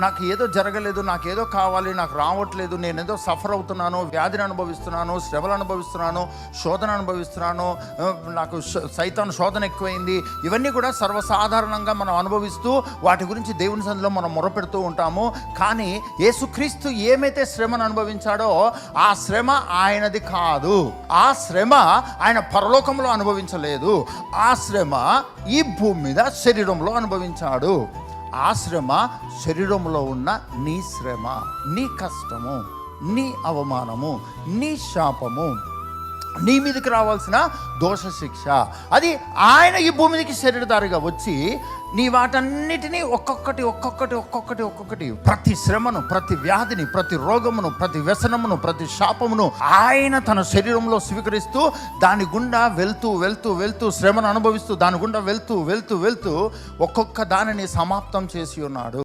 నాకు ఏదో జరగలేదు, నాకేదో కావాలి, నాకు రావట్లేదు, నేనేదో సఫర్ అవుతున్నాను, వ్యాధిని అనుభవిస్తున్నాను, శ్రమలు అనుభవిస్తున్నాను, శోధన అనుభవిస్తున్నాను, నాకు సైతాను శోధన ఎక్కువైంది. ఇవన్నీ కూడా సర్వసాధారణంగా మనం అనుభవిస్తూ వాటి గురించి దేవుని సన్నిధిలో మనం మొరపెడుతూ ఉంటాము. కానీ యేసుక్రీస్తు ఏమైతే శ్రమను అనుభవించాడో ఆ శ్రమ ఆయనది కాదు. ఆ శ్రమ ఆయన పరలోకంలో అనుభవించలేదు. ఆ శ్రమ ఈ భూమి మీద శరీరంలో అనుభవించాడు. ఆ శ్రమ శరీరంలో ఉన్న నీ శ్రమ, నీ కష్టము, నీ అవమానము, నీ శాపము, నీ మీదకి రావాల్సిన దోష శిక్ష, అది ఆయన ఈ భూమికి శరీరధారిగా వచ్చి నీ వాటన్నిటినీ ఒక్కొక్కటి ప్రతి శ్రమను, ప్రతి వ్యాధిని, ప్రతి రోగమును, ప్రతి వ్యసనమును, ప్రతి శాపమును ఆయన తన శరీరంలో స్వీకరిస్తూ దాని గుండా వెళ్తూ శ్రమను అనుభవిస్తూ దాని గుండా వెళ్తూ ఒక్కొక్క దానిని సమాప్తం చేసి ఉన్నాడు.